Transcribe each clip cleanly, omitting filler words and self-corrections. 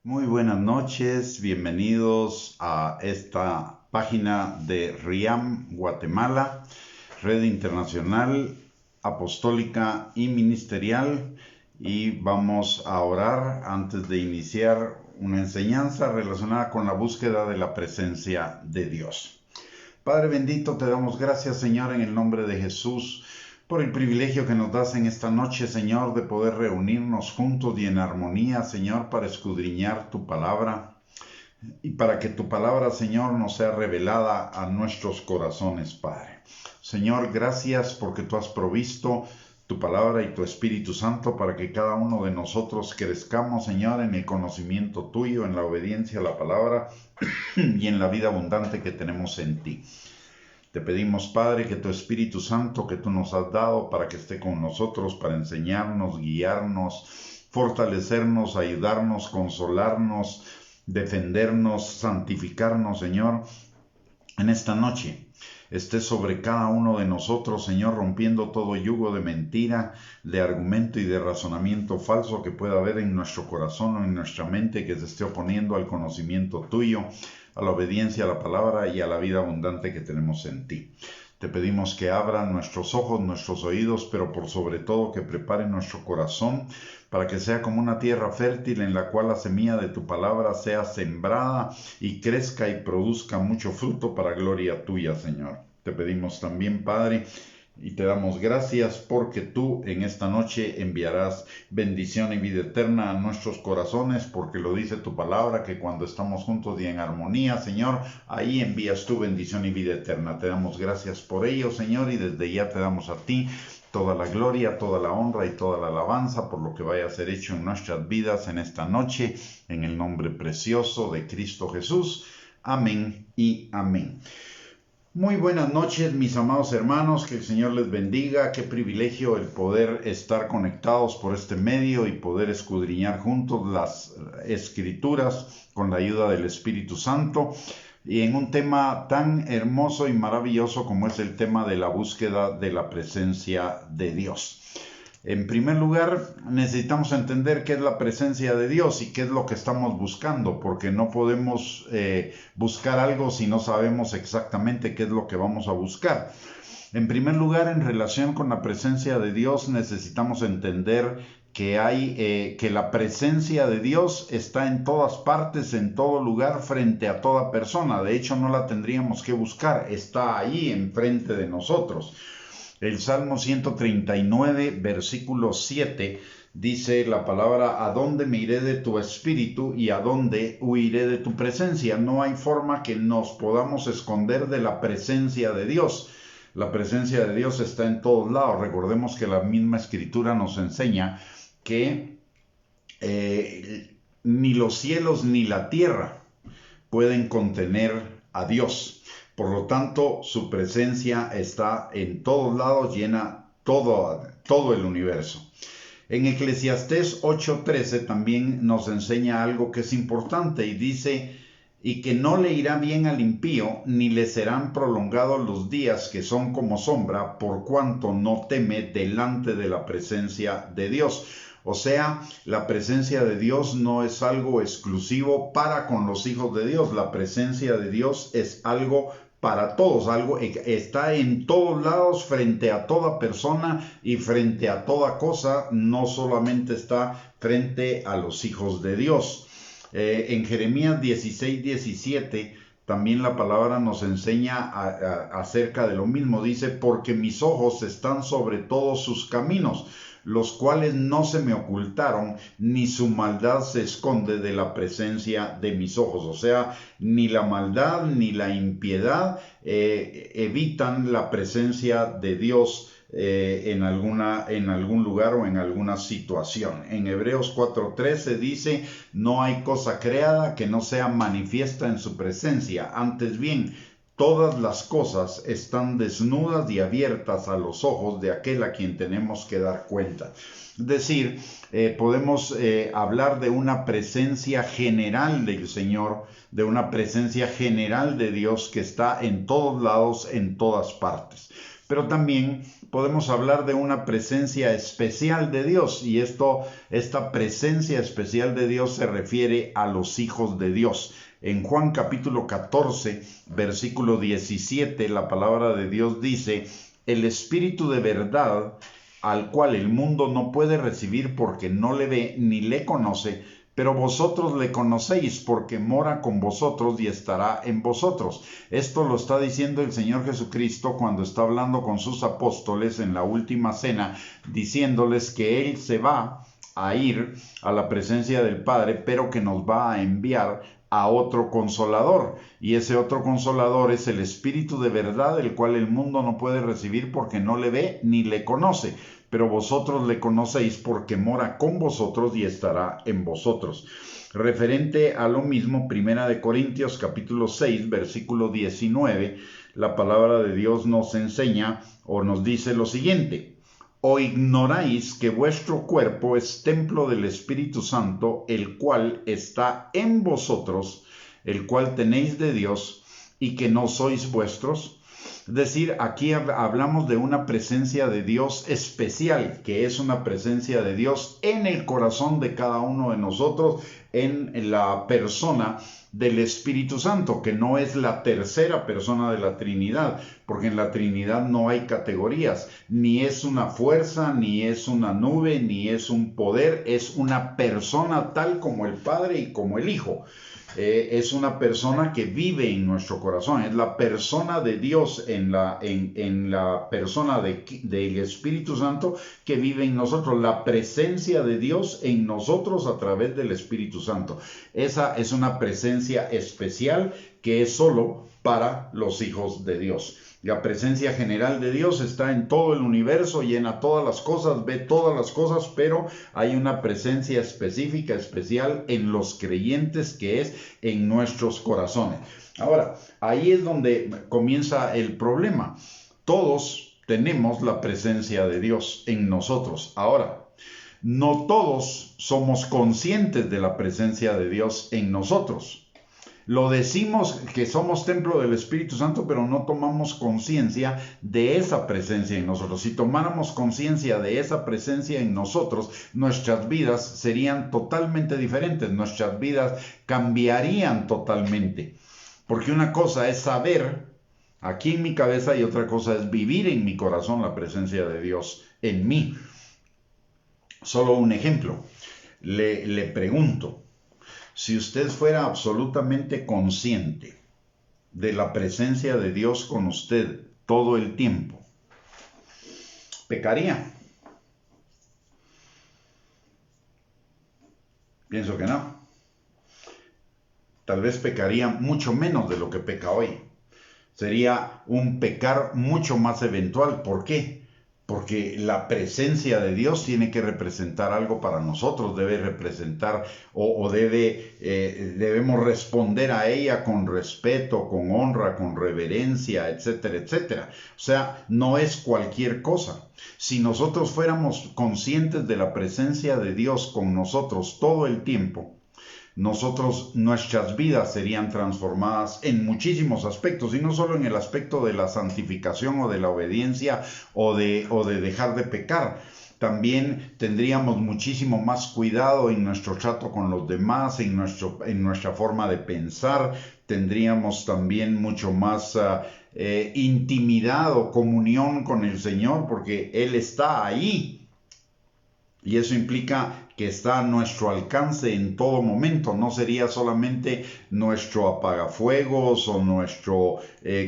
Muy buenas noches, bienvenidos a esta página de RIAM Guatemala, Red Internacional Apostólica y Ministerial, y vamos a orar antes de iniciar una enseñanza relacionada con la búsqueda de la presencia de Dios. Padre bendito, te damos gracias, Señor, en el nombre de Jesús, por el privilegio que nos das en esta noche, Señor, de poder reunirnos juntos y en armonía, Señor, para escudriñar tu palabra y para que tu palabra, Señor, nos sea revelada a nuestros corazones, Padre. Señor, gracias porque tú has provisto tu palabra y tu Espíritu Santo para que cada uno de nosotros crezcamos, Señor, en el conocimiento tuyo, en la obediencia a la palabra y en la vida abundante que tenemos en ti. Te pedimos, Padre, que tu Espíritu Santo que tú nos has dado para que esté con nosotros, para enseñarnos, guiarnos, fortalecernos, ayudarnos, consolarnos, defendernos, santificarnos, Señor, en esta noche. Esté sobre cada uno de nosotros, Señor, rompiendo todo yugo de mentira, de argumento y de razonamiento falso que pueda haber en nuestro corazón o en nuestra mente que se esté oponiendo al conocimiento tuyo, a la obediencia a la palabra y a la vida abundante que tenemos en ti. Te pedimos que abran nuestros ojos, nuestros oídos, pero por sobre todo que preparen nuestro corazón para que sea como una tierra fértil en la cual la semilla de tu palabra sea sembrada y crezca y produzca mucho fruto para gloria tuya, Señor. Te pedimos también, Padre, y te damos gracias porque tú en esta noche enviarás bendición y vida eterna a nuestros corazones, porque lo dice tu palabra, que cuando estamos juntos y en armonía, Señor, ahí envías tu bendición y vida eterna. Te damos gracias por ello, Señor, y desde ya te damos a ti toda la gloria, toda la honra y toda la alabanza por lo que vaya a ser hecho en nuestras vidas en esta noche, en el nombre precioso de Cristo Jesús. Amén y amén. Muy buenas noches, mis amados hermanos, que el Señor les bendiga. Qué privilegio el poder estar conectados por este medio y poder escudriñar juntos las Escrituras con la ayuda del Espíritu Santo y en un tema tan hermoso y maravilloso como es el tema de la búsqueda de la presencia de Dios. En primer lugar, necesitamos entender qué es la presencia de Dios y qué es lo que estamos buscando, porque no podemos buscar algo si no sabemos exactamente qué es lo que vamos a buscar. En primer lugar, en relación con la presencia de Dios, necesitamos entender que la presencia de Dios está en todas partes, en todo lugar, frente a toda persona. De hecho, no la tendríamos que buscar, está ahí enfrente de nosotros. El Salmo 139, versículo 7, dice la palabra: ¿a dónde me iré de tu espíritu y a dónde huiré de tu presencia? No hay forma que nos podamos esconder de la presencia de Dios. La presencia de Dios está en todos lados. Recordemos que la misma Escritura nos enseña que ni los cielos ni la tierra pueden contener a Dios. Por lo tanto, su presencia está en todos lados, llena todo el universo. En Eclesiastés 8:13 también nos enseña algo que es importante y dice: y que no le irá bien al impío, ni le serán prolongados los días que son como sombra, por cuanto no teme delante de la presencia de Dios. O sea, la presencia de Dios no es algo exclusivo para con los hijos de Dios. La presencia de Dios es algo para todos, algo está en todos lados, frente a toda persona y frente a toda cosa, no solamente está frente a los hijos de Dios. En Jeremías 16:17 también la palabra nos enseña acerca de lo mismo. Dice: porque mis ojos están sobre todos sus caminos, los cuales no se me ocultaron, ni su maldad se esconde de la presencia de mis ojos. O sea, ni la maldad ni la impiedad evitan la presencia de Dios en algún lugar o en alguna situación. En Hebreos 4:13 dice: no hay cosa creada que no sea manifiesta en su presencia, antes bien todas las cosas están desnudas y abiertas a los ojos de aquel a quien tenemos que dar cuenta. Es decir, podemos hablar de una presencia general del Señor, de una presencia general de Dios que está en todos lados, en todas partes. Pero también podemos hablar de una presencia especial de Dios, y esta presencia especial de Dios se refiere a los hijos de Dios. En Juan capítulo 14, versículo 17, la palabra de Dios dice: el Espíritu de verdad, al cual el mundo no puede recibir porque no le ve ni le conoce, pero vosotros le conocéis porque mora con vosotros y estará en vosotros. Esto lo está diciendo el Señor Jesucristo cuando está hablando con sus apóstoles en la última cena, diciéndoles que Él se va a ir a la presencia del Padre, pero que nos va a enviar a otro consolador, y ese otro consolador es el Espíritu de verdad, el cual el mundo no puede recibir porque no le ve ni le conoce, pero vosotros le conocéis porque mora con vosotros y estará en vosotros. Referente a lo mismo, 1 Corintios capítulo 6, versículo 19, la palabra de Dios nos enseña o nos dice lo siguiente: ¿o ignoráis que vuestro cuerpo es templo del Espíritu Santo, el cual está en vosotros, el cual tenéis de Dios, y que no sois vuestros? Es decir, aquí hablamos de una presencia de Dios especial, que es una presencia de Dios en el corazón de cada uno de nosotros, en la persona del Espíritu Santo, que no es la tercera persona de la Trinidad, porque en la Trinidad no hay categorías, ni es una fuerza, ni es una nube, ni es un poder, es una persona tal como el Padre y como el Hijo. Es una persona que vive en nuestro corazón, es la persona de Dios en la persona del Espíritu Santo que vive en nosotros, la presencia de Dios en nosotros a través del Espíritu Santo. Esa es una presencia especial que es solo para los hijos de Dios. La presencia general de Dios está en todo el universo, llena todas las cosas, ve todas las cosas, pero hay una presencia específica, especial en los creyentes, que es en nuestros corazones. Ahora, ahí es donde comienza el problema. Todos tenemos la presencia de Dios en nosotros. Ahora, no todos somos conscientes de la presencia de Dios en nosotros. Lo decimos que somos templo del Espíritu Santo, pero no tomamos conciencia de esa presencia en nosotros. Si tomáramos conciencia de esa presencia en nosotros, nuestras vidas serían totalmente diferentes, nuestras vidas cambiarían totalmente. Porque una cosa es saber aquí en mi cabeza y otra cosa es vivir en mi corazón la presencia de Dios en mí. Solo un ejemplo. Le pregunto: si usted fuera absolutamente consciente de la presencia de Dios con usted todo el tiempo, ¿pecaría? Pienso que no. Tal vez pecaría mucho menos de lo que peca hoy. Sería un pecar mucho más eventual. ¿Por qué? Porque la presencia de Dios tiene que representar algo para nosotros, debe representar debemos responder a ella con respeto, con honra, con reverencia, etcétera, etcétera. O sea, no es cualquier cosa. Si nosotros fuéramos conscientes de la presencia de Dios con nosotros todo el tiempo, nuestras vidas serían transformadas en muchísimos aspectos, y no solo en el aspecto de la santificación o de la obediencia o de dejar de pecar. También tendríamos muchísimo más cuidado en nuestro trato con los demás, en nuestra forma de pensar. Tendríamos también mucho más intimidad o comunión con el Señor, porque Él está ahí. Y eso implica que está a nuestro alcance en todo momento. No sería solamente nuestro apagafuegos o nuestro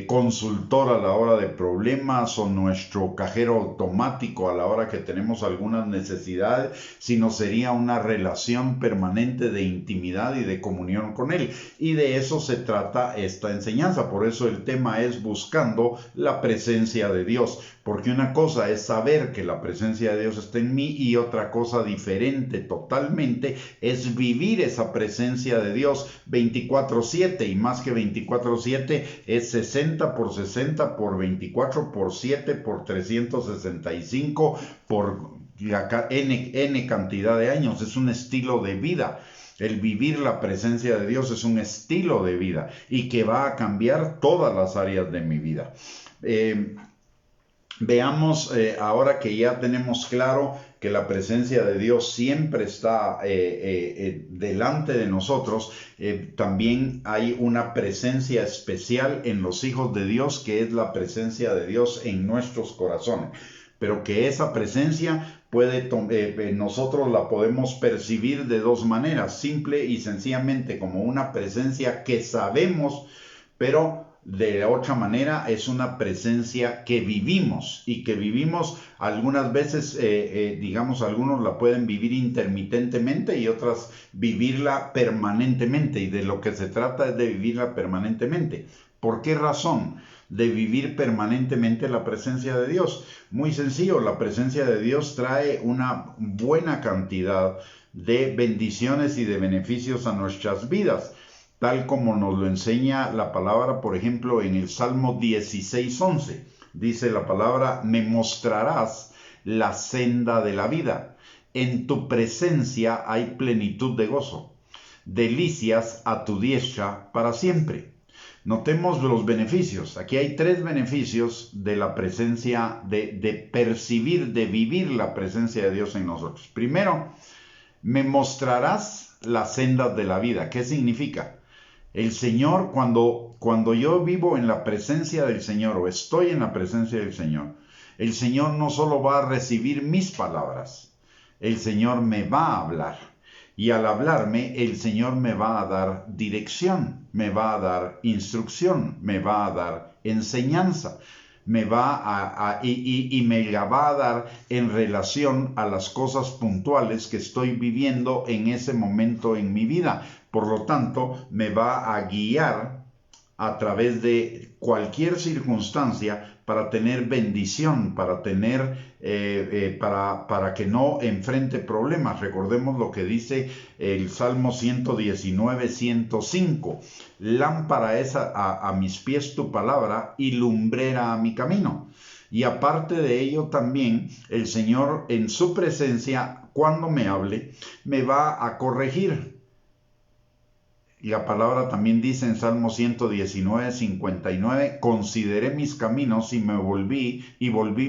consultor a la hora de problemas o nuestro cajero automático a la hora que tenemos algunas necesidades, sino sería una relación permanente de intimidad y de comunión con Él. Y de eso se trata esta enseñanza. Por eso el tema es buscando la presencia de Dios. Porque una cosa es saber que la presencia de Dios está en mí, y otra cosa diferente totalmente es vivir esa presencia de Dios 24/7, y más que 24/7 es 60 por 60 por 24 por 7 por 365 por n cantidad de años. Es un estilo de vida. El vivir la presencia de Dios es un estilo de vida y que va a cambiar todas las áreas de mi vida. Veamos, ahora que ya tenemos claro que la presencia de Dios siempre está delante de nosotros, también hay una presencia especial en los hijos de Dios, que es la presencia de Dios en nuestros corazones. Pero que esa presencia nosotros la podemos percibir de dos maneras: simple y sencillamente como una presencia que sabemos, pero de otra manera es una presencia que vivimos, y que vivimos algunas veces, digamos, algunos la pueden vivir intermitentemente y otras vivirla permanentemente, y de lo que se trata es de vivirla permanentemente. ¿Por qué razón de vivir permanentemente la presencia de Dios? Muy sencillo: la presencia de Dios trae una buena cantidad de bendiciones y de beneficios a nuestras vidas, tal como nos lo enseña la palabra, por ejemplo, en el Salmo 16:11. Dice la palabra: me mostrarás la senda de la vida. En tu presencia hay plenitud de gozo. Delicias a tu diestra para siempre. Notemos los beneficios. Aquí hay tres beneficios de la presencia, de percibir, de vivir la presencia de Dios en nosotros. Primero, me mostrarás las sendas de la vida. ¿Qué significa? El Señor, cuando yo vivo en la presencia del Señor, o estoy en la presencia del Señor, el Señor no solo va a recibir mis palabras, el Señor me va a hablar. Y al hablarme, el Señor me va a dar dirección, me va a dar instrucción, me va a dar enseñanza, me la va a dar en relación a las cosas puntuales que estoy viviendo en ese momento en mi vida. Por lo tanto, me va a guiar a través de cualquier circunstancia para tener bendición, para que no enfrente problemas. Recordemos lo que dice el Salmo 119:105. Lámpara es a mis pies tu palabra y lumbrera a mi camino. Y aparte de ello, también el Señor en su presencia, cuando me hable, me va a corregir. Y la palabra también dice en Salmo 119:59, consideré mis caminos y volví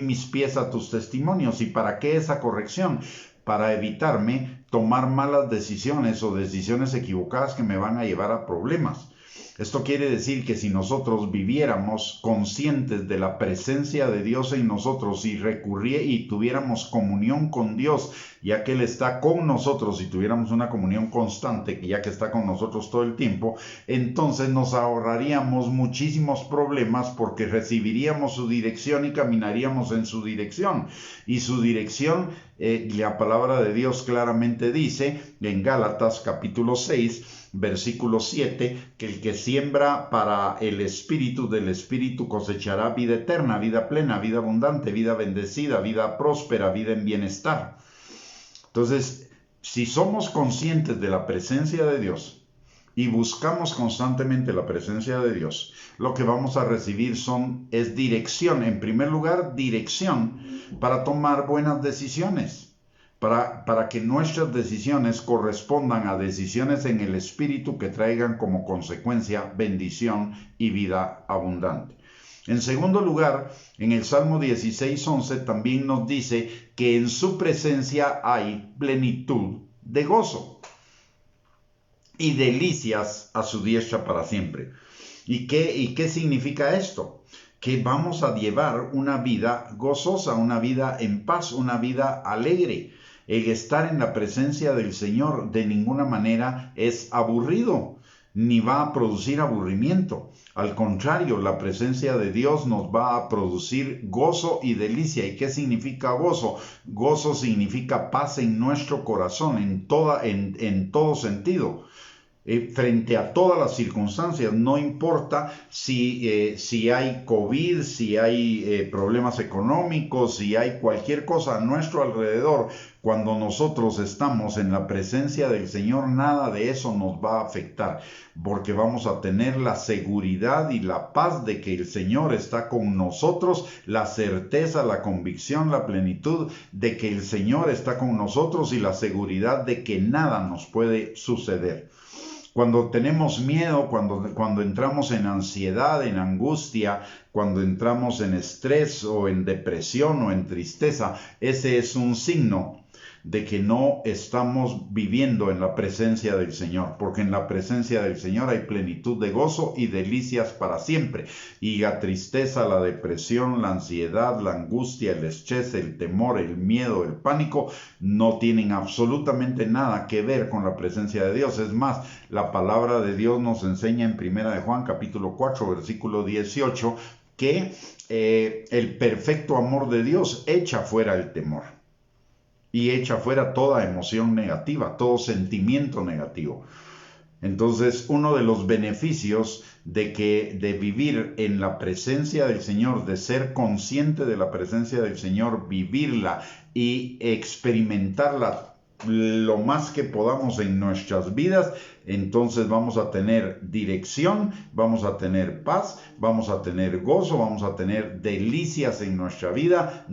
mis pies a tus testimonios. ¿Y para qué esa corrección? Para evitarme tomar malas decisiones o decisiones equivocadas que me van a llevar a problemas. Esto quiere decir que si nosotros viviéramos conscientes de la presencia de Dios en nosotros y tuviéramos comunión con Dios, ya que Él está con nosotros, y tuviéramos una comunión constante, ya que está con nosotros todo el tiempo, entonces nos ahorraríamos muchísimos problemas, porque recibiríamos su dirección y caminaríamos en su dirección. Y su dirección, la palabra de Dios claramente dice en Gálatas capítulo 6, versículo 7, que el que siembra para el Espíritu, del Espíritu cosechará vida eterna, vida plena, vida abundante, vida bendecida, vida próspera, vida en bienestar. Entonces, si somos conscientes de la presencia de Dios y buscamos constantemente la presencia de Dios, lo que vamos a recibir es dirección. En primer lugar, dirección para tomar buenas decisiones. Para que nuestras decisiones correspondan a decisiones en el Espíritu que traigan como consecuencia bendición y vida abundante. En segundo lugar, en el Salmo 16:11 también nos dice que en su presencia hay plenitud de gozo y delicias a su diestra para siempre. ¿Y qué significa esto? Que vamos a llevar una vida gozosa, una vida en paz, una vida alegre. El estar en la presencia del Señor de ninguna manera es aburrido, ni va a producir aburrimiento. Al contrario, la presencia de Dios nos va a producir gozo y delicia. ¿Y qué significa gozo? Gozo significa paz en nuestro corazón, en todo sentido. Frente a todas las circunstancias, no importa si hay COVID, si hay problemas económicos, si hay cualquier cosa a nuestro alrededor. Cuando nosotros estamos en la presencia del Señor, nada de eso nos va a afectar, porque vamos a tener la seguridad y la paz de que el Señor está con nosotros, la certeza, la convicción, la plenitud de que el Señor está con nosotros, y la seguridad de que nada nos puede suceder. Cuando tenemos miedo, cuando entramos en ansiedad, en angustia, cuando entramos en estrés o en depresión o en tristeza, ese es un signo de que no estamos viviendo en la presencia del Señor, porque en la presencia del Señor hay plenitud de gozo y delicias para siempre, y la tristeza, la depresión, la ansiedad, la angustia, el estrés, el temor, el miedo, el pánico, no tienen absolutamente nada que ver con la presencia de Dios. Es más, la palabra de Dios nos enseña en 1 de Juan capítulo 4 versículo 18 que el perfecto amor de Dios echa fuera el temor y echa fuera toda emoción negativa, todo sentimiento negativo. Entonces, uno de los beneficios de vivir en la presencia del Señor, de ser consciente de la presencia del Señor, vivirla y experimentarla lo más que podamos en nuestras vidas, entonces vamos a tener dirección, vamos a tener paz, vamos a tener gozo, vamos a tener delicias en nuestra vida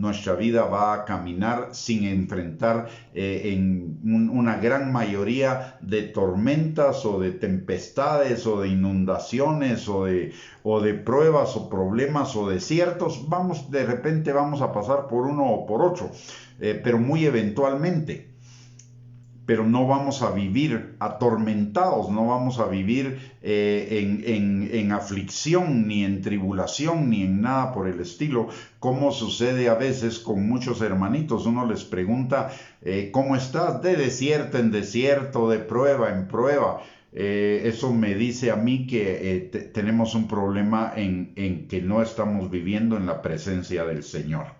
va a caminar sin enfrentar en una gran mayoría de tormentas o de tempestades o de inundaciones o de pruebas o problemas o desiertos. De repente vamos a pasar por uno o por otro, pero muy eventualmente. Pero no vamos a vivir atormentados, no vamos a vivir en aflicción, ni en tribulación, ni en nada por el estilo, como sucede a veces con muchos hermanitos. Uno les pregunta, ¿cómo estás? De desierto en desierto, de prueba en prueba. Eso me dice a mí que tenemos un problema en que no estamos viviendo en la presencia del Señor.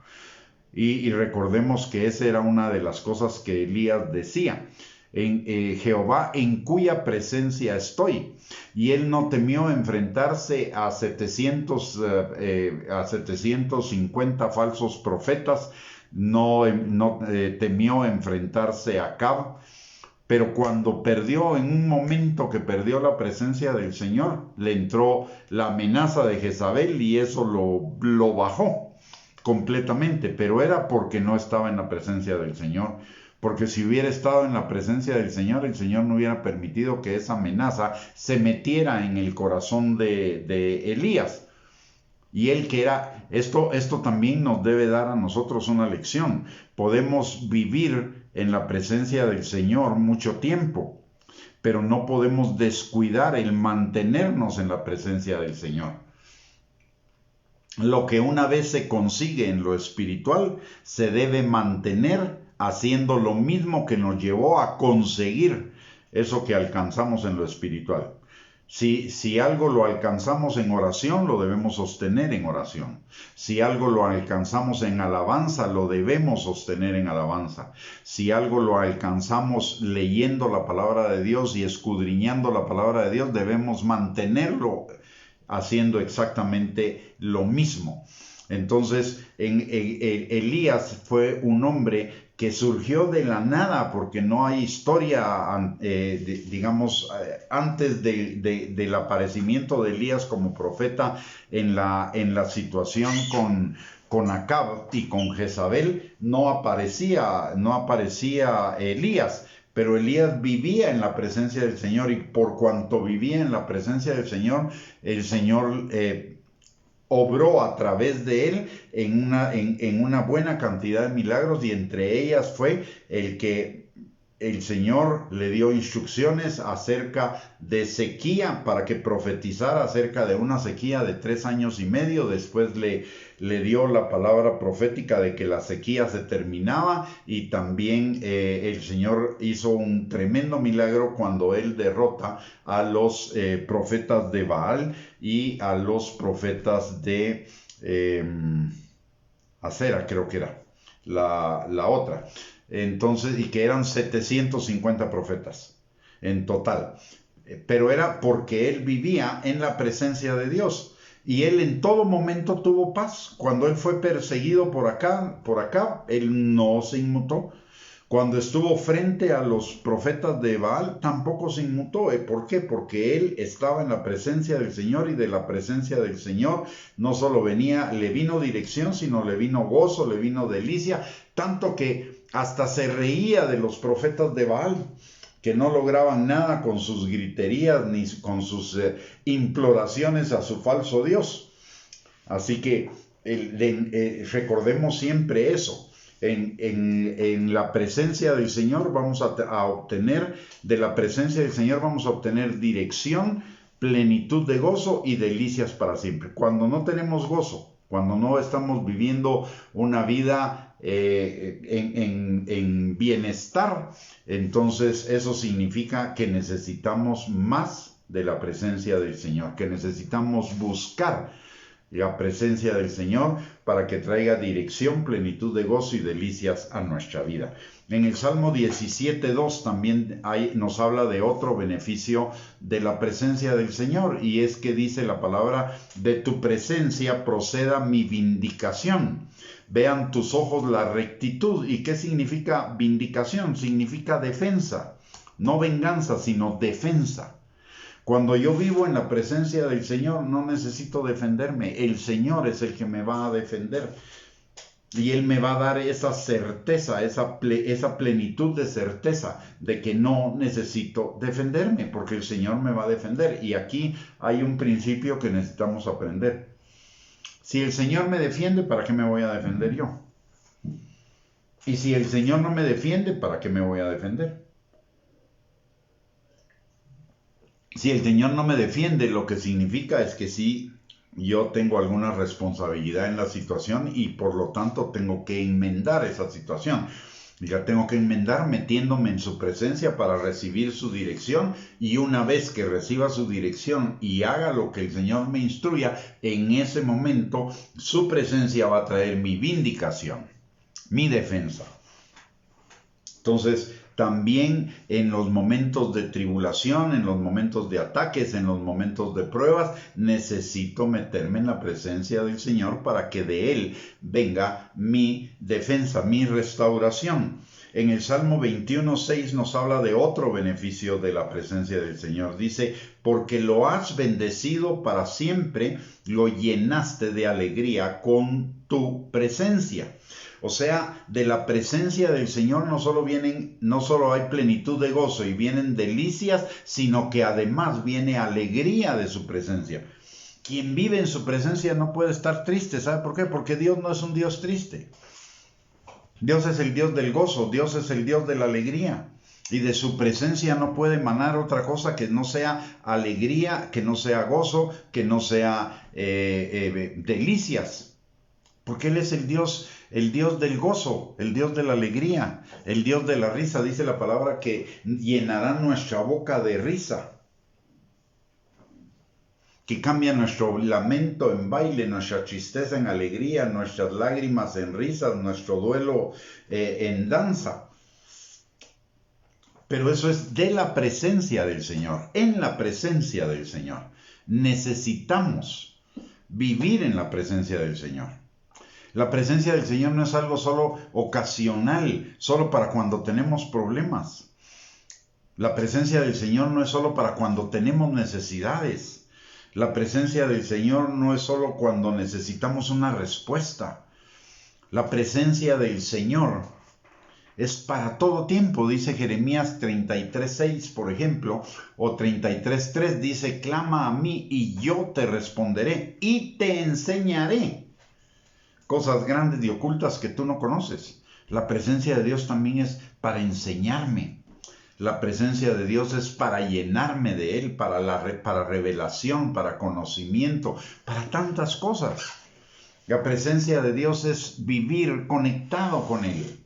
Y recordemos que esa era una de las cosas que Elías decía. Jehová en cuya presencia estoy. Y él no temió enfrentarse a 750 falsos profetas, no temió enfrentarse a Acab. Pero cuando perdió, en un momento que perdió la presencia del Señor, le entró la amenaza de Jezabel y eso lo bajó completamente, pero era porque no estaba en la presencia del Señor. Porque si hubiera estado en la presencia del Señor, el Señor no hubiera permitido que esa amenaza se metiera en el corazón de Elías. Y él que era, esto también nos debe dar a nosotros una lección. Podemos vivir en la presencia del Señor mucho tiempo, pero no podemos descuidar el mantenernos en la presencia del Señor. Lo que una vez se consigue en lo espiritual, se debe mantener haciendo lo mismo que nos llevó a conseguir eso que alcanzamos en lo espiritual. Si algo lo alcanzamos en oración, lo debemos sostener en oración. Si algo lo alcanzamos en alabanza, lo debemos sostener en alabanza. Si algo lo alcanzamos leyendo la palabra de Dios y escudriñando la palabra de Dios, debemos mantenerlo haciendo exactamente lo mismo. Entonces, Elías fue un hombre que surgió de la nada, porque no hay historia, antes del aparecimiento de Elías como profeta en la situación con Acab y con Jezabel, no aparecía Elías. Pero Elías vivía en la presencia del Señor, y por cuanto vivía en la presencia del Señor, el Señor obró a través de él en una buena cantidad de milagros, y entre ellas fue el que el Señor le dio instrucciones acerca de sequía, para que profetizara acerca de una sequía de 3 años y medio. Después le dio la palabra profética de que la sequía se terminaba, y también el Señor hizo un tremendo milagro cuando él derrota a los profetas de Baal y a los profetas de Acera, creo que era la otra. Entonces, y que eran 750 profetas en total. Pero era porque él vivía en la presencia de Dios. Y él en todo momento tuvo paz. Cuando él fue perseguido por acá, él no se inmutó. Cuando estuvo frente a los profetas de Baal, tampoco se inmutó. ¿Por qué? Porque él estaba en la presencia del Señor, y de la presencia del Señor no solo le vino dirección, sino le vino gozo, le vino delicia, tanto que hasta se reía de los profetas de Baal, que no lograban nada con sus griterías ni con sus imploraciones a su falso Dios. Así que recordemos siempre eso. En la presencia del Señor vamos a obtener, de la presencia del Señor vamos a obtener dirección, plenitud de gozo y delicias para siempre. Cuando no tenemos gozo, cuando no estamos viviendo una vida en bienestar, entonces eso significa que necesitamos más de la presencia del Señor, que necesitamos buscar la presencia del Señor para que traiga dirección, plenitud de gozo y delicias a nuestra vida. En el Salmo 17:2 también nos habla de otro beneficio de la presencia del Señor, y es que dice la palabra: de tu presencia proceda mi vindicación. Vean tus ojos la rectitud. ¿Y qué significa vindicación? Significa defensa, no venganza, sino defensa. Cuando yo vivo en la presencia del Señor, no necesito defenderme. El Señor es el que me va a defender. Y Él me va a dar esa certeza, esa plenitud de certeza de que no necesito defenderme, porque el Señor me va a defender. Y aquí hay un principio que necesitamos aprender. Si el Señor me defiende, ¿para qué me voy a defender yo? Y si el Señor no me defiende, ¿para qué me voy a defender? Si el Señor no me defiende, lo que significa es que sí, yo tengo alguna responsabilidad en la situación y por lo tanto tengo que enmendar esa situación. Ya tengo que enmendar metiéndome en su presencia para recibir su dirección, y una vez que reciba su dirección y haga lo que el Señor me instruya, en ese momento su presencia va a traer mi vindicación, mi defensa. Entonces, también en los momentos de tribulación, en los momentos de ataques, en los momentos de pruebas, necesito meterme en la presencia del Señor para que de Él venga mi defensa, mi restauración. En el Salmo 21:6 nos habla de otro beneficio de la presencia del Señor. Dice: porque lo has bendecido para siempre, lo llenaste de alegría con tu presencia. O sea, de la presencia del Señor no solo hay plenitud de gozo y vienen delicias, sino que además viene alegría de su presencia. Quien vive en su presencia no puede estar triste. ¿Sabe por qué? Porque Dios no es un Dios triste. Dios es el Dios del gozo, Dios es el Dios de la alegría. Y de su presencia no puede emanar otra cosa que no sea alegría, que no sea gozo, que no sea delicias. Porque Él es el Dios del gozo, el Dios de la alegría, el Dios de la risa. Dice la palabra que llenará nuestra boca de risa, que cambia nuestro lamento en baile, nuestra tristeza en alegría, nuestras lágrimas en risas, nuestro duelo en danza. Pero eso es de la presencia del Señor, en la presencia del Señor. Necesitamos vivir en la presencia del Señor. La presencia del Señor no es algo solo ocasional, solo para cuando tenemos problemas. La presencia del Señor no es solo para cuando tenemos necesidades. La presencia del Señor no es solo cuando necesitamos una respuesta. La presencia del Señor es para todo tiempo. Dice Jeremías 33:6, por ejemplo, o 33:3, dice: clama a mí y yo te responderé y te enseñaré cosas grandes y ocultas que tú no conoces. La presencia de Dios también es para enseñarme. La presencia de Dios es para llenarme de Él, para revelación, para conocimiento, para tantas cosas. La presencia de Dios es vivir conectado con Él.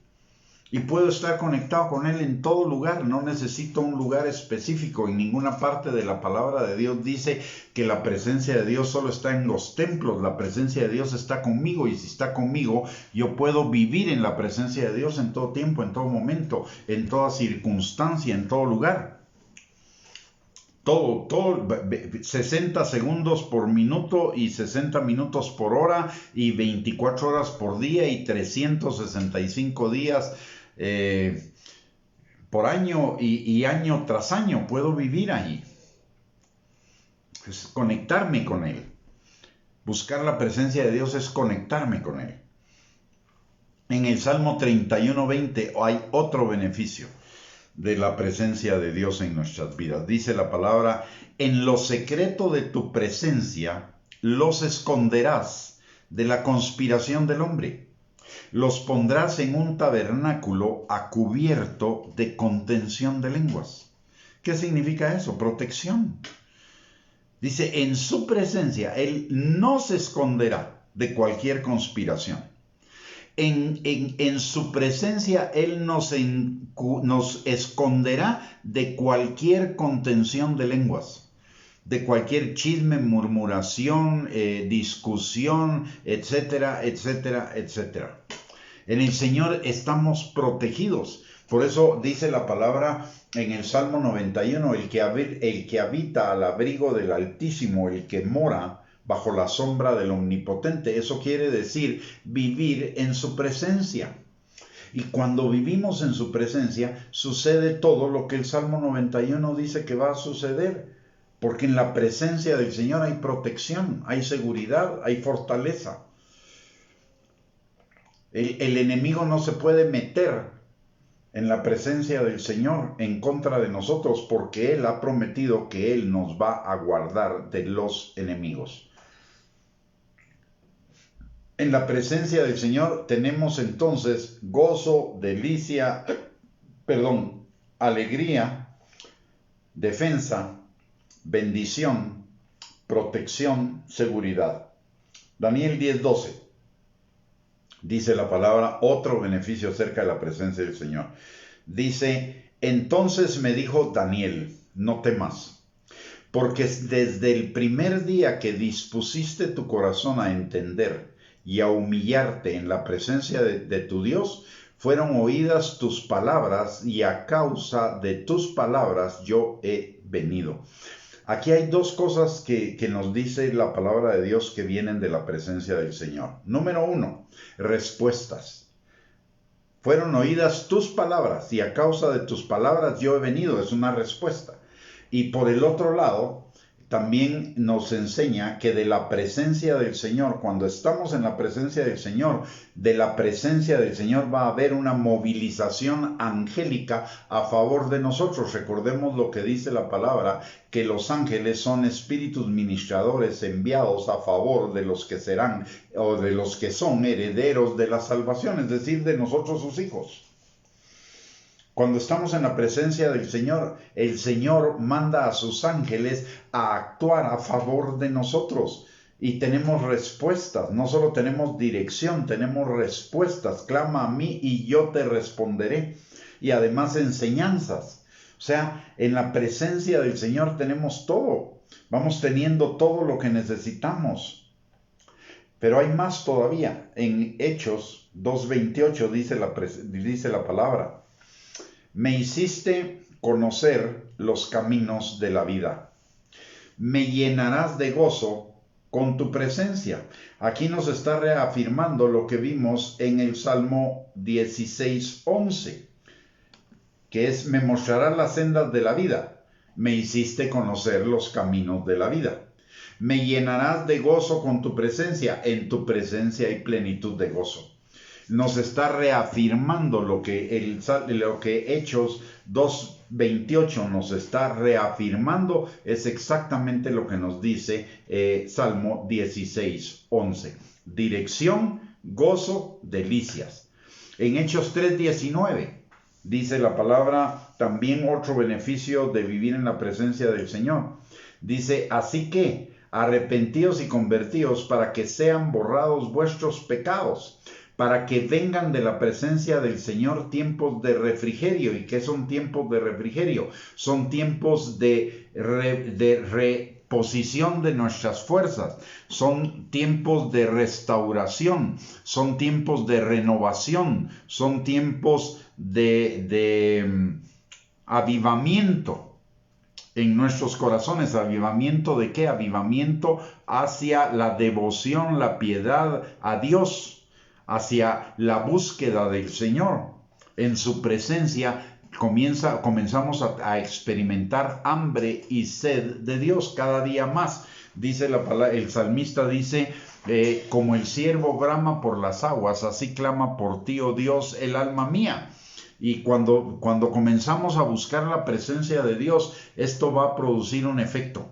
Y puedo estar conectado con Él en todo lugar. No necesito un lugar específico. En ninguna parte de la palabra de Dios dice que la presencia de Dios solo está en los templos. La presencia de Dios está conmigo. Y si está conmigo, yo puedo vivir en la presencia de Dios en todo tiempo, en todo momento, en toda circunstancia, en todo lugar. Todo, 60 segundos por minuto y 60 minutos por hora y 24 horas por día y 365 días por año y año tras año puedo vivir ahí. Es conectarme con Él. Buscar la presencia de Dios es conectarme con Él. En el Salmo 31:20 hay otro beneficio de la presencia de Dios en nuestras vidas. Dice la palabra, en lo secreto de tu presencia los esconderás de la conspiración del hombre. Los pondrás en un tabernáculo a cubierto de contención de lenguas. ¿Qué significa eso? Protección. Dice, en su presencia Él no se esconderá de cualquier conspiración. En su presencia Él nos esconderá de cualquier contención de lenguas, de cualquier chisme, murmuración, discusión, etcétera, etcétera, etcétera. En el Señor estamos protegidos. Por eso dice la palabra en el Salmo 91, el que habita al abrigo del Altísimo, el que mora bajo la sombra del Omnipotente. Eso quiere decir vivir en su presencia. Y cuando vivimos en su presencia, sucede todo lo que el Salmo 91 dice que va a suceder. Porque en la presencia del Señor hay protección, hay seguridad, hay fortaleza. El enemigo no se puede meter en la presencia del Señor en contra de nosotros, porque Él ha prometido que Él nos va a guardar de los enemigos. En la presencia del Señor tenemos entonces gozo, alegría, defensa, bendición, protección, seguridad. Daniel 10:12. Dice la palabra, otro beneficio acerca de la presencia del Señor. Dice, entonces me dijo Daniel, no temas, porque desde el primer día que dispusiste tu corazón a entender y a humillarte en la presencia de tu Dios, fueron oídas tus palabras, y a causa de tus palabras yo he venido. Aquí hay dos cosas que nos dice la palabra de Dios que vienen de la presencia del Señor. Número 1, respuestas. Fueron oídas tus palabras, y a causa de tus palabras yo he venido. Es una respuesta. Y por el otro lado, también nos enseña que de la presencia del Señor, cuando estamos en la presencia del Señor, de la presencia del Señor va a haber una movilización angélica a favor de nosotros. Recordemos lo que dice la palabra, que los ángeles son espíritus ministradores enviados a favor de los que serán o de los que son herederos de la salvación, es decir, de nosotros sus hijos. Cuando estamos en la presencia del Señor, el Señor manda a sus ángeles a actuar a favor de nosotros. Y tenemos respuestas, no solo tenemos dirección, tenemos respuestas. Clama a mí y yo te responderé. Y además enseñanzas. O sea, en la presencia del Señor tenemos todo. Vamos teniendo todo lo que necesitamos. Pero hay más todavía. En Hechos 2:28 dice la palabra. Me hiciste conocer los caminos de la vida. Me llenarás de gozo con tu presencia. Aquí nos está reafirmando lo que vimos en el Salmo 16:11, que es, me mostrarás las sendas de la vida. Me hiciste conocer los caminos de la vida. Me llenarás de gozo con tu presencia. En tu presencia hay plenitud de gozo. Nos está reafirmando lo que Hechos 2:28 nos está reafirmando, es exactamente lo que nos dice Salmo 16:11. Dirección, gozo, delicias. En Hechos 3:19 dice la palabra, también otro beneficio de vivir en la presencia del Señor. Dice, así que arrepentíos y convertíos para que sean borrados vuestros pecados, para que vengan de la presencia del Señor tiempos de refrigerio. ¿Y qué son tiempos de refrigerio? Son tiempos de reposición de nuestras fuerzas, son tiempos de restauración, son tiempos de renovación, son tiempos de avivamiento en nuestros corazones. ¿Avivamiento de qué? Avivamiento hacia la devoción, la piedad a Dios, hacia la búsqueda del Señor. En su presencia comenzamos a experimentar hambre y sed de Dios cada día más. Dice la palabra, el salmista dice, como el ciervo brama por las aguas, así clama por ti, oh Dios, el alma mía. Y cuando comenzamos a buscar la presencia de Dios, esto va a producir un efecto.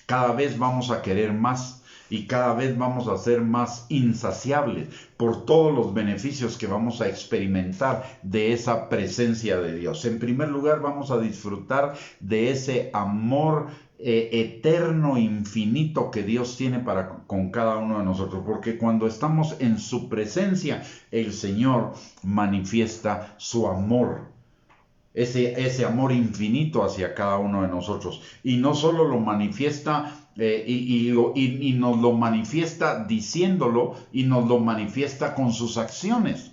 Cada vez vamos a querer más y cada vez vamos a ser más insaciables por todos los beneficios que vamos a experimentar de esa presencia de Dios. En primer lugar, vamos a disfrutar de ese amor eterno, infinito que Dios tiene con cada uno de nosotros, porque cuando estamos en su presencia, el Señor manifiesta su amor, ese amor infinito hacia cada uno de nosotros, y no solo lo manifiesta y nos lo manifiesta diciéndolo, y nos lo manifiesta con sus acciones,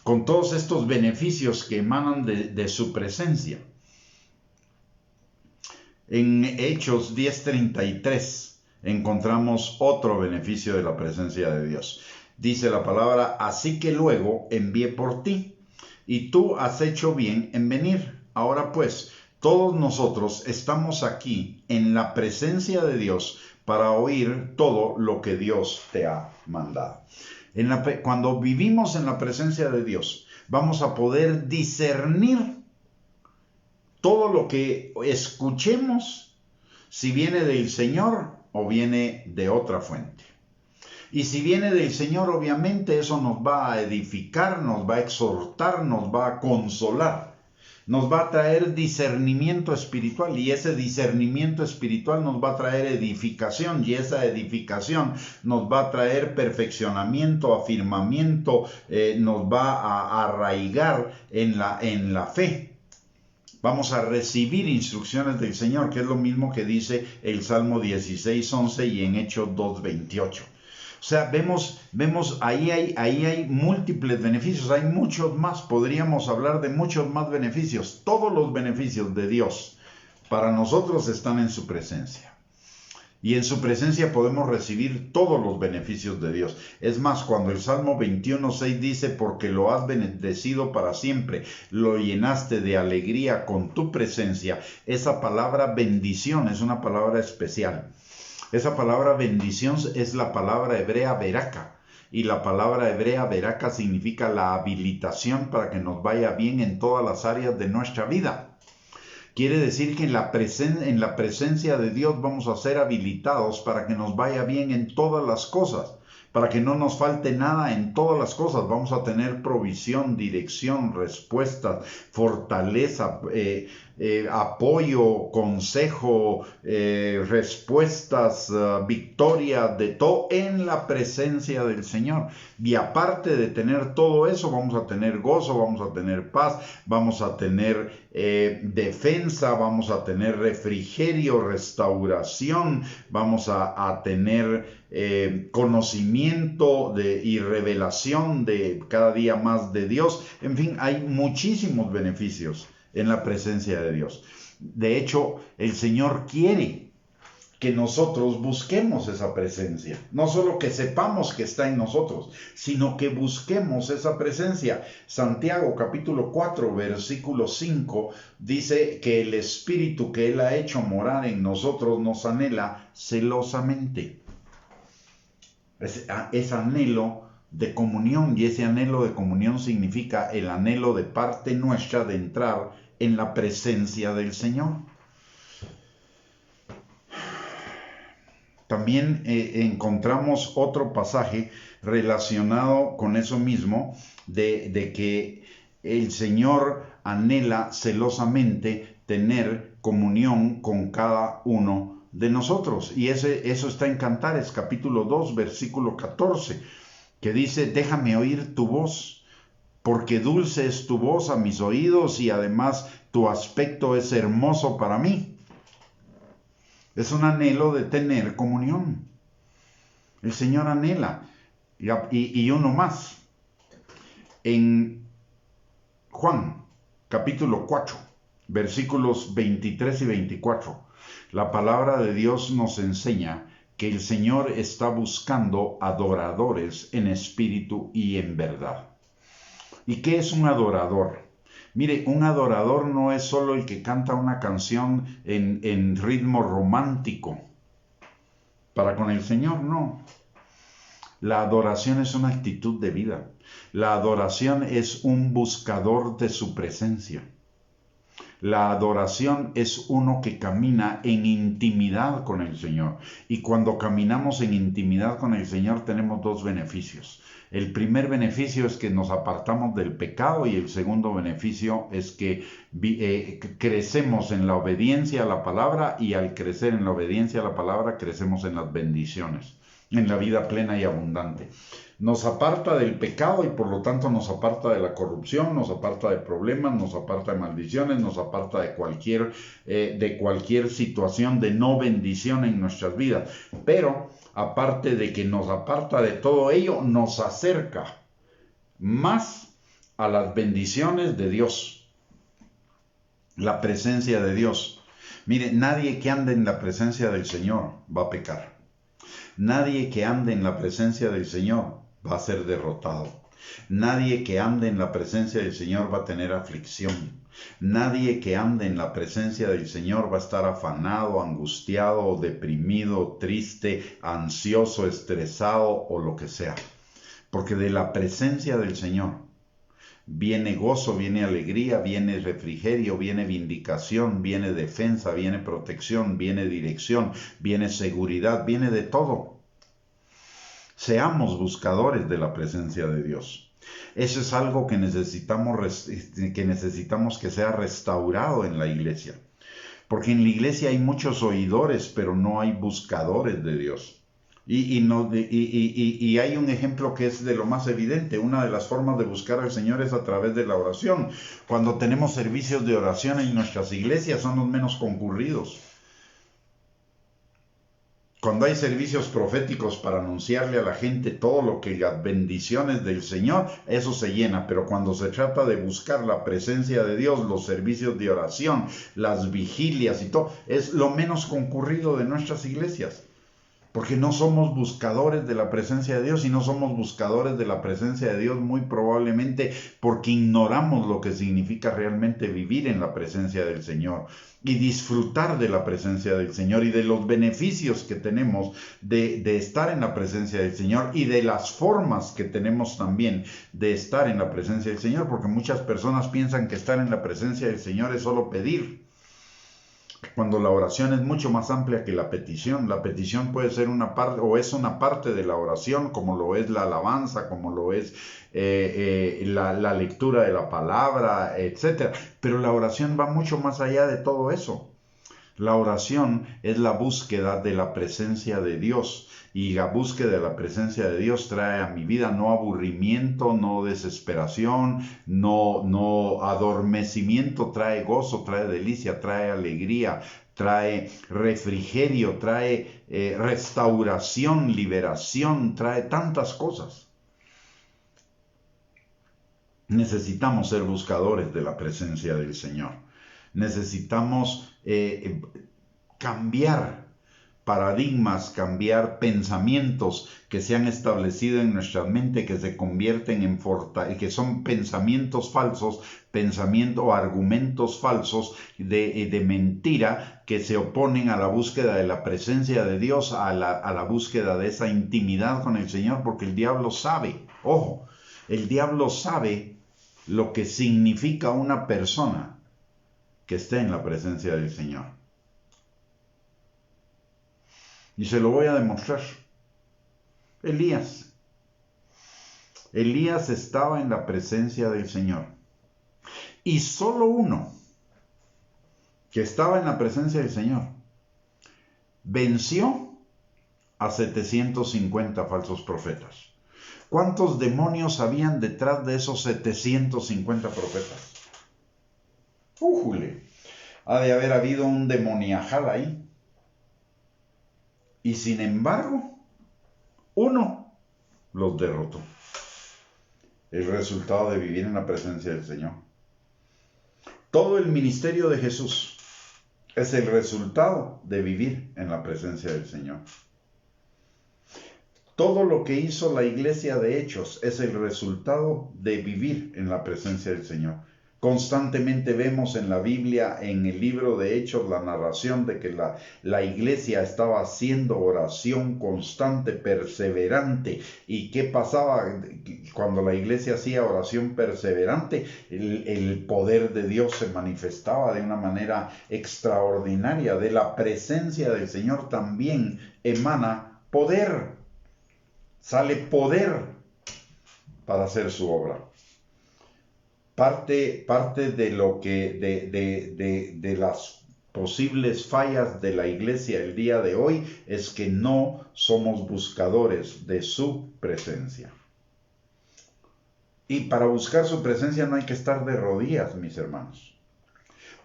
con todos estos beneficios que emanan de su presencia. En Hechos 10:33 encontramos otro beneficio de la presencia de Dios. Dice la palabra: así que luego envié por ti, y tú has hecho bien en venir. Ahora pues, todos nosotros estamos aquí en la presencia de Dios para oír todo lo que Dios te ha mandado. Cuando vivimos en la presencia de Dios, vamos a poder discernir todo lo que escuchemos, si viene del Señor o viene de otra fuente. Y si viene del Señor, obviamente eso nos va a edificar, nos va a exhortar, nos va a consolar, nos va a traer discernimiento espiritual, y ese discernimiento espiritual nos va a traer edificación, y esa edificación nos va a traer perfeccionamiento, afirmamiento, nos va a arraigar en la fe. Vamos a recibir instrucciones del Señor, que es lo mismo que dice el Salmo 16:11 y en Hechos 2:28. O sea, vemos ahí hay múltiples beneficios, hay muchos más, podríamos hablar de muchos más beneficios. Todos los beneficios de Dios para nosotros están en su presencia. Y en su presencia podemos recibir todos los beneficios de Dios. Es más, cuando el Salmo 21:6 dice: porque lo has bendecido para siempre, lo llenaste de alegría con tu presencia, esa palabra bendición es una palabra especial. Esa palabra bendición es la palabra hebrea beraka. Y la palabra hebrea beraka significa la habilitación para que nos vaya bien en todas las áreas de nuestra vida. Quiere decir que en la presencia de Dios vamos a ser habilitados para que nos vaya bien en todas las cosas, para que no nos falte nada en todas las cosas. Vamos a tener provisión, dirección, respuestas, fortaleza, apoyo, consejo, respuestas, victoria, de todo en la presencia del Señor. Y aparte de tener todo eso, vamos a tener gozo, vamos a tener paz, vamos a tener defensa, vamos a tener refrigerio, restauración, vamos a tener conocimiento y revelación de cada día más de Dios. En fin, hay muchísimos beneficios en la presencia de Dios. De hecho, el Señor quiere que nosotros busquemos esa presencia. No solo que sepamos que está en nosotros, sino que busquemos esa presencia. Santiago capítulo 4, versículo 5, dice que el Espíritu que Él ha hecho morar en nosotros nos anhela celosamente. Es anhelo de comunión, y ese anhelo de comunión significa el anhelo de parte nuestra de entrar en la presencia del Señor. También encontramos otro pasaje relacionado con eso mismo, de que el Señor anhela celosamente tener comunión con cada uno de nosotros. Y eso está en Cantares capítulo 2, versículo 14, que dice: déjame oír tu voz, porque dulce es tu voz a mis oídos, y además tu aspecto es hermoso para mí. Es un anhelo de tener comunión. El Señor anhela. Y uno más. En Juan capítulo 4, versículos 23 y 24, la palabra de Dios nos enseña que el Señor está buscando adoradores en espíritu y en verdad. ¿Y qué es un adorador? Mire, un adorador no es solo el que canta una canción en ritmo romántico para con el Señor, no. La adoración es una actitud de vida. La adoración es un buscador de su presencia. La adoración es uno que camina en intimidad con el Señor. Y cuando caminamos en intimidad con el Señor tenemos dos beneficios. El primer beneficio es que nos apartamos del pecado y el segundo beneficio es que crecemos en la obediencia a la palabra, y al crecer en la obediencia a la palabra crecemos en las bendiciones, en la vida plena y abundante. Nos aparta del pecado y por lo tanto nos aparta de la corrupción, nos aparta de problemas, nos aparta de maldiciones, nos aparta de cualquier situación de no bendición en nuestras vidas. Pero aparte de que nos aparta de todo ello, nos acerca más a las bendiciones de Dios, la presencia de Dios. Mire, nadie que ande en la presencia del Señor va a pecar. Nadie que ande en la presencia del Señor va a ser derrotado. Nadie que ande en la presencia del Señor va a tener aflicción. Nadie que ande en la presencia del Señor va a estar afanado, angustiado, deprimido, triste, ansioso, estresado o lo que sea. Porque de la presencia del Señor viene gozo, viene alegría, viene refrigerio, viene vindicación, viene defensa, viene protección, viene dirección, viene seguridad, viene de todo. Seamos buscadores de la presencia de Dios. Eso es algo que necesitamos que sea restaurado en la iglesia. Porque en la iglesia hay muchos oidores, pero no hay buscadores de Dios. Y hay un ejemplo que es de lo más evidente. Una de las formas de buscar al Señor es a través de la oración. Cuando tenemos servicios de oración en nuestras iglesias son los menos concurridos. Cuando hay servicios proféticos para anunciarle a la gente todo lo que las bendiciones del Señor, eso se llena. Pero cuando se trata de buscar la presencia de Dios, los servicios de oración, las vigilias y todo, es lo menos concurrido de nuestras iglesias. Porque no somos buscadores de la presencia de Dios, y no somos buscadores de la presencia de Dios muy probablemente porque ignoramos lo que significa realmente vivir en la presencia del Señor y disfrutar de la presencia del Señor y de los beneficios que tenemos de estar en la presencia del Señor y de las formas que tenemos también de estar en la presencia del Señor, porque muchas personas piensan que estar en la presencia del Señor es solo pedir, cuando la oración es mucho más amplia que la petición. La petición puede ser una parte, o es una parte de la oración, como lo es la alabanza, como lo es la lectura de la palabra, etc. Pero la oración va mucho más allá de todo eso. La oración es la búsqueda de la presencia de Dios. Y la búsqueda de la presencia de Dios trae a mi vida no aburrimiento, no desesperación, no adormecimiento, trae gozo, trae delicia, trae alegría, trae refrigerio, trae restauración, liberación, trae tantas cosas. Necesitamos ser buscadores de la presencia del Señor. Necesitamos cambiar paradigmas, cambiar pensamientos que se han establecido en nuestra mente, que se convierten que son pensamientos falsos, o argumentos falsos de mentira, que se oponen a la búsqueda de la presencia de Dios, a la búsqueda de esa intimidad con el Señor, porque el diablo sabe, ojo, el diablo sabe lo que significa una persona que esté en la presencia del Señor. Y se lo voy a demostrar. Elías estaba en la presencia del Señor. Y solo uno que estaba en la presencia del Señor venció a 750 falsos profetas. ¿Cuántos demonios habían detrás de esos 750 profetas? ¡Újule! Ha de haber habido un demoniajal ahí. Y sin embargo, uno los derrotó. El resultado de vivir en la presencia del Señor. Todo el ministerio de Jesús es el resultado de vivir en la presencia del Señor. Todo lo que hizo la iglesia de Hechos es el resultado de vivir en la presencia del Señor. Constantemente vemos en la Biblia, en el libro de Hechos, la narración de que la iglesia estaba haciendo oración constante, perseverante. ¿Y qué pasaba cuando la iglesia hacía oración perseverante? El poder de Dios se manifestaba de una manera extraordinaria. De la presencia del Señor también emana poder. Sale poder para hacer su obra. Parte de lo que de las posibles fallas de la iglesia el día de hoy es que no somos buscadores de su presencia. Y para buscar su presencia no hay que estar de rodillas, mis hermanos.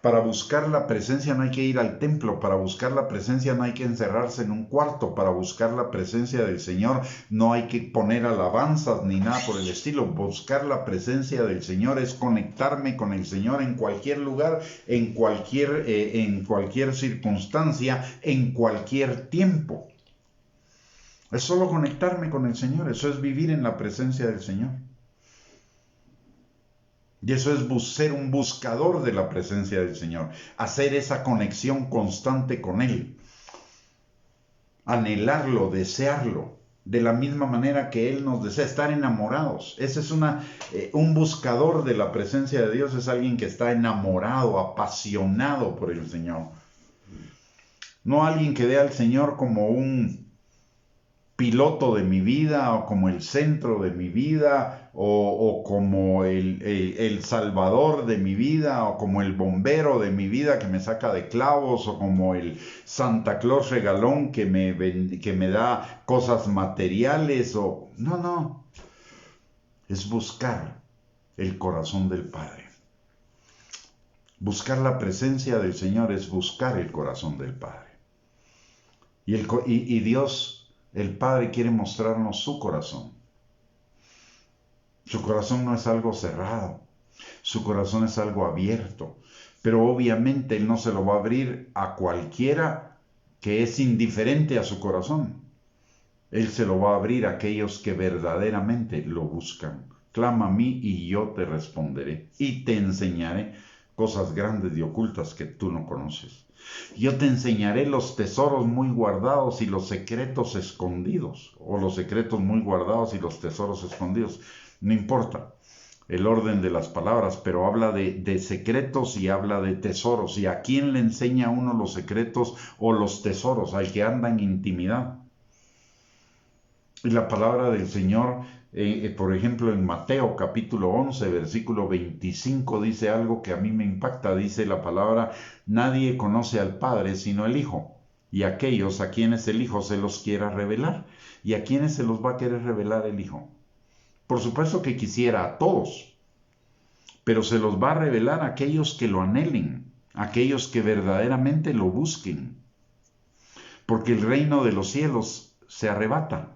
Para buscar la presencia no hay que ir al templo, para buscar la presencia no hay que encerrarse en un cuarto, para buscar la presencia del Señor no hay que poner alabanzas ni nada por el estilo. Buscar la presencia del Señor es conectarme con el Señor en cualquier lugar, en cualquier circunstancia, en cualquier tiempo. Es solo conectarme con el Señor, eso es vivir en la presencia del Señor. Y eso es ser un buscador de la presencia del Señor, hacer esa conexión constante con Él, anhelarlo, desearlo, de la misma manera que Él nos desea, estar enamorados. Ese es un buscador de la presencia de Dios, es alguien que está enamorado, apasionado por el Señor. No alguien que ve al Señor como un piloto de mi vida, o como el centro de mi vida, o como el salvador de mi vida, o como el bombero de mi vida que me saca de clavos, o como el Santa Claus regalón que me da cosas materiales, no, es buscar el corazón del Padre. Buscar la presencia del Señor es buscar el corazón del Padre. Y Dios, el Padre, quiere mostrarnos su corazón. Su corazón no es algo cerrado, su corazón es algo abierto, pero obviamente Él no se lo va a abrir a cualquiera que es indiferente a su corazón. Él se lo va a abrir a aquellos que verdaderamente lo buscan. Clama a mí y yo te responderé y te enseñaré cosas grandes y ocultas que tú no conoces. Yo te enseñaré los tesoros muy guardados y los secretos escondidos, o los secretos muy guardados y los tesoros escondidos. No importa el orden de las palabras, pero habla de secretos y habla de tesoros. ¿Y a quién le enseña uno los secretos o los tesoros? Al que anda en intimidad. Y la palabra del Señor, por ejemplo, en Mateo capítulo 11, versículo 25, dice algo que a mí me impacta. Dice la palabra: nadie conoce al Padre sino el Hijo, y aquellos a quienes el Hijo se los quiera revelar. ¿Y a quienes se los va a querer revelar el Hijo? Por supuesto que quisiera a todos, pero se los va a revelar a aquellos que lo anhelen, a aquellos que verdaderamente lo busquen. Porque el reino de los cielos se arrebata.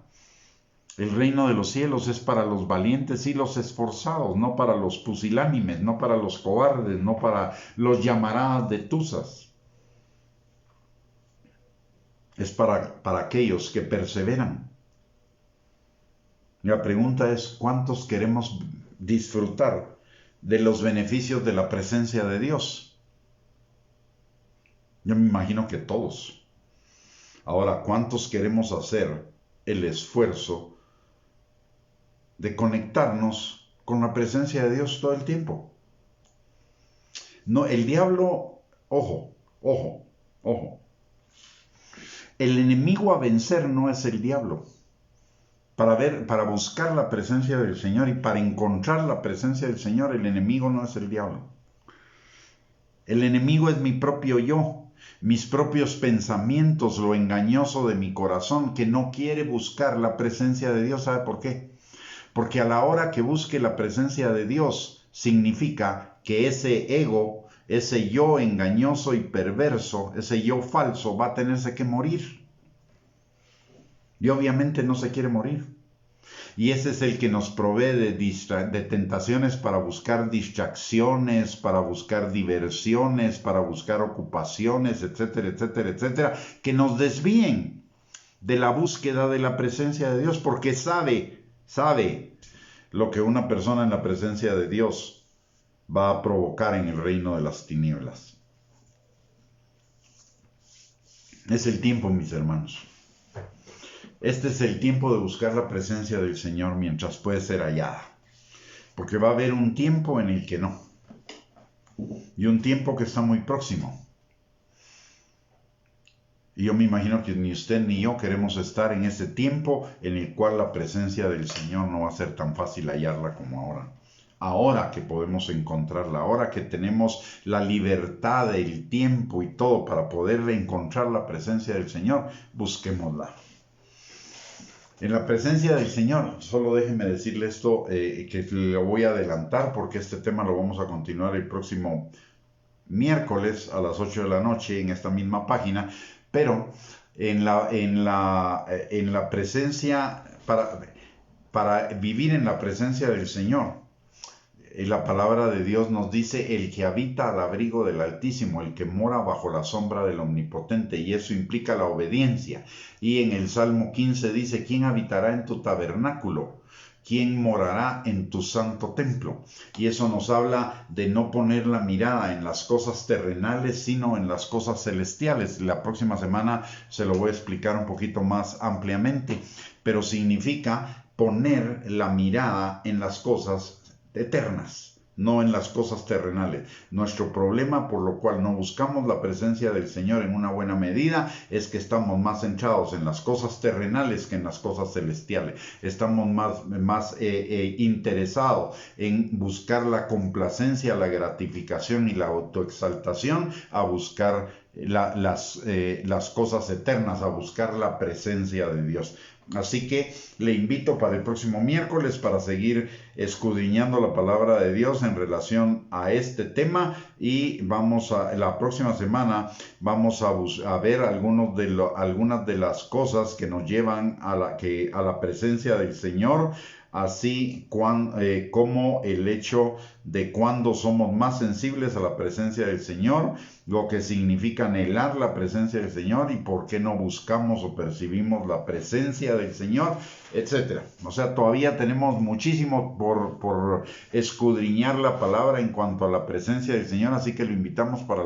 El reino de los cielos es para los valientes y los esforzados, no para los pusilánimes, no para los cobardes, no para los llamaradas de tusas. Es para aquellos que perseveran. La pregunta es: ¿cuántos queremos disfrutar de los beneficios de la presencia de Dios? Yo me imagino que todos. Ahora, ¿cuántos queremos hacer el esfuerzo de conectarnos con la presencia de Dios todo el tiempo? No, el diablo, ojo. El enemigo a vencer no es el diablo. Para buscar la presencia del Señor y para encontrar la presencia del Señor, el enemigo no es el diablo. El enemigo es mi propio yo, mis propios pensamientos, lo engañoso de mi corazón, que no quiere buscar la presencia de Dios. ¿Sabe por qué? Porque a la hora que busque la presencia de Dios, significa que ese ego, ese yo engañoso y perverso, ese yo falso, va a tenerse que morir. Y obviamente no se quiere morir. Y ese es el que nos provee de tentaciones para buscar distracciones, para buscar diversiones, para buscar ocupaciones, etcétera, etcétera, etcétera, que nos desvíen de la búsqueda de la presencia de Dios, porque sabe lo que una persona en la presencia de Dios va a provocar en el reino de las tinieblas. Es el tiempo, mis hermanos. Este es el tiempo de buscar la presencia del Señor mientras puede ser hallada. Porque va a haber un tiempo en el que no. Y un tiempo que está muy próximo. Y yo me imagino que ni usted ni yo queremos estar en ese tiempo en el cual la presencia del Señor no va a ser tan fácil hallarla como ahora. Ahora que podemos encontrarla, ahora que tenemos la libertad, el tiempo y todo para poder encontrar la presencia del Señor, busquémosla. En la presencia del Señor, solo déjeme decirle esto, que lo voy a adelantar porque este tema lo vamos a continuar el próximo miércoles a las 8 de la noche en esta misma página, pero en la presencia, para vivir en la presencia del Señor, la palabra de Dios nos dice: el que habita al abrigo del Altísimo, el que mora bajo la sombra del Omnipotente, y eso implica la obediencia. Y en el Salmo 15 dice: ¿quién habitará en tu tabernáculo? ¿Quién morará en tu santo templo? Y eso nos habla de no poner la mirada en las cosas terrenales, sino en las cosas celestiales. La próxima semana se lo voy a explicar un poquito más ampliamente, pero significa poner la mirada en las cosas eternas, no en las cosas terrenales. Nuestro problema, por lo cual no buscamos la presencia del Señor en una buena medida, es que estamos más centrados en las cosas terrenales que en las cosas celestiales. Estamos más interesados en buscar la complacencia, la gratificación y la autoexaltación, a buscar las cosas eternas, a buscar la presencia de Dios. Así que le invito para el próximo miércoles para seguir escudriñando la palabra de Dios en relación a este tema, y la próxima semana vamos a ver algunas de las cosas que nos llevan a la presencia del Señor, así como el hecho de cuando somos más sensibles a la presencia del Señor, lo que significa anhelar la presencia del Señor y por qué no buscamos o percibimos la presencia del Señor, etcétera. O sea, todavía tenemos muchísimo por escudriñar la palabra en cuanto a la presencia del Señor, así que lo invitamos para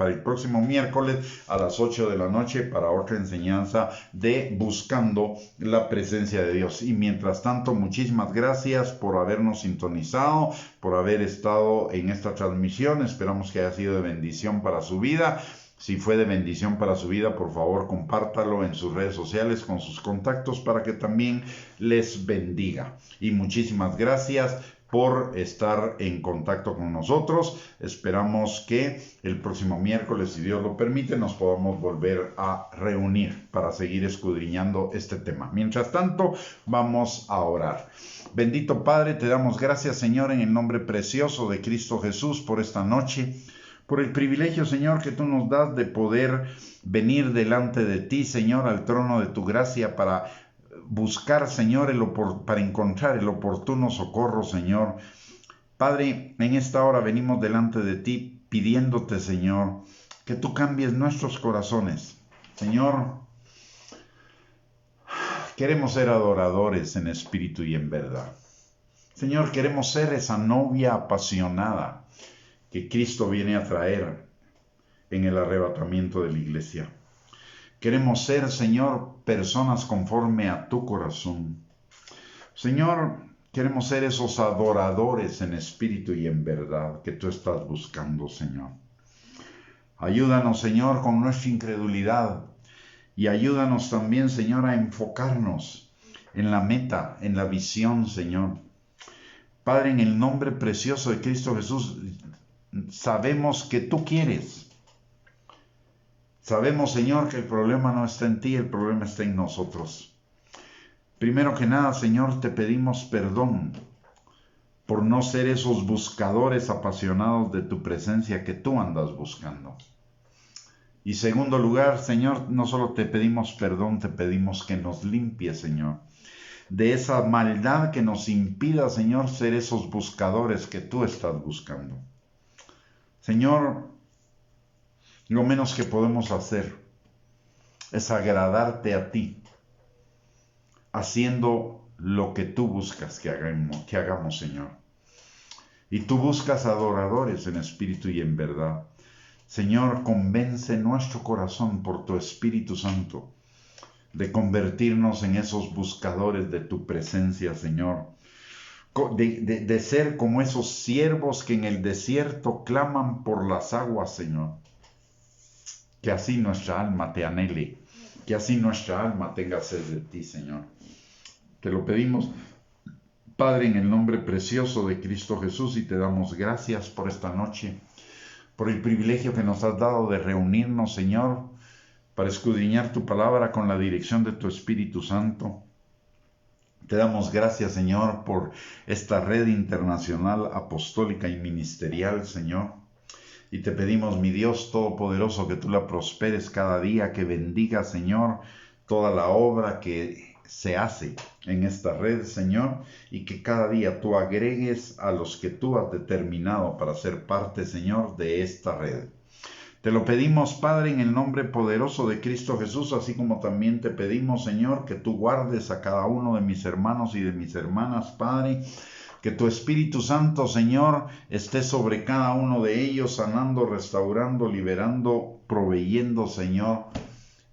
el próximo miércoles a las 8 de la noche para otra enseñanza de buscando la presencia de Dios. Y mientras tanto, muchísimas gracias por habernos sintonizado, por haber estado en esta transmisión. Esperamos que haya sido de bendición para su vida. Si fue de bendición para su vida, por favor, compártalo en sus redes sociales con sus contactos para que también les bendiga. Y muchísimas gracias por estar en contacto con nosotros. Esperamos que el próximo miércoles, si Dios lo permite, nos podamos volver a reunir para seguir escudriñando este tema. Mientras tanto, vamos a orar. Bendito Padre, te damos gracias, Señor, en el nombre precioso de Cristo Jesús, por esta noche, por el privilegio, Señor, que tú nos das de poder venir delante de ti, Señor, al trono de tu gracia para buscar, Señor, para encontrar el oportuno socorro, Señor. Padre, en esta hora venimos delante de ti pidiéndote, Señor, que tú cambies nuestros corazones. Señor, queremos ser adoradores en espíritu y en verdad. Señor, queremos ser esa novia apasionada que Cristo viene a traer en el arrebatamiento de la iglesia. Queremos ser, Señor, personas conforme a tu corazón. Señor, queremos ser esos adoradores en espíritu y en verdad que tú estás buscando, Señor. Ayúdanos, Señor, con nuestra incredulidad, y ayúdanos también, Señor, a enfocarnos en la meta, en la visión, Señor. Padre, en el nombre precioso de Cristo Jesús, sabemos que tú quieres. Sabemos, Señor, que el problema no está en ti, el problema está en nosotros. Primero que nada, Señor, te pedimos perdón por no ser esos buscadores apasionados de tu presencia que tú andas buscando. Y segundo lugar, Señor, no solo te pedimos perdón, te pedimos que nos limpies, Señor, de esa maldad que nos impida, Señor, ser esos buscadores que tú estás buscando. Señor, lo menos que podemos hacer es agradarte a ti, haciendo lo que tú buscas que hagamos, Señor. Y tú buscas adoradores en espíritu y en verdad. Señor, convence nuestro corazón por tu Espíritu Santo de convertirnos en esos buscadores de tu presencia, Señor. De ser como esos siervos que en el desierto claman por las aguas, Señor. Que así nuestra alma te anhele, que así nuestra alma tenga sed de ti, Señor. Te lo pedimos, Padre, en el nombre precioso de Cristo Jesús, y te damos gracias por esta noche, por el privilegio que nos has dado de reunirnos, Señor, para escudriñar tu palabra con la dirección de tu Espíritu Santo. Te damos gracias, Señor, por esta red internacional apostólica y ministerial, Señor. Y te pedimos, mi Dios Todopoderoso, que tú la prosperes cada día, que bendiga, Señor, toda la obra que se hace en esta red, Señor, y que cada día tú agregues a los que tú has determinado para ser parte, Señor, de esta red. Te lo pedimos, Padre, en el nombre poderoso de Cristo Jesús, así como también te pedimos, Señor, que tú guardes a cada uno de mis hermanos y de mis hermanas, Padre, que tu Espíritu Santo, Señor, esté sobre cada uno de ellos, sanando, restaurando, liberando, proveyendo, Señor,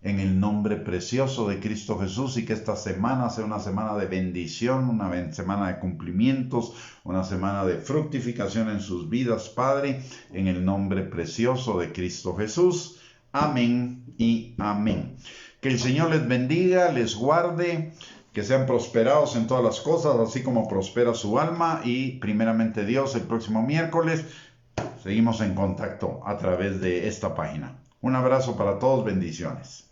en el nombre precioso de Cristo Jesús, y que esta semana sea una semana de bendición, una semana de cumplimientos, una semana de fructificación en sus vidas, Padre, en el nombre precioso de Cristo Jesús. Amén y amén. Que el Señor les bendiga, les guarde, que sean prosperados en todas las cosas, así como prospera su alma, y primeramente Dios, el próximo miércoles seguimos en contacto a través de esta página. Un abrazo para todos, bendiciones.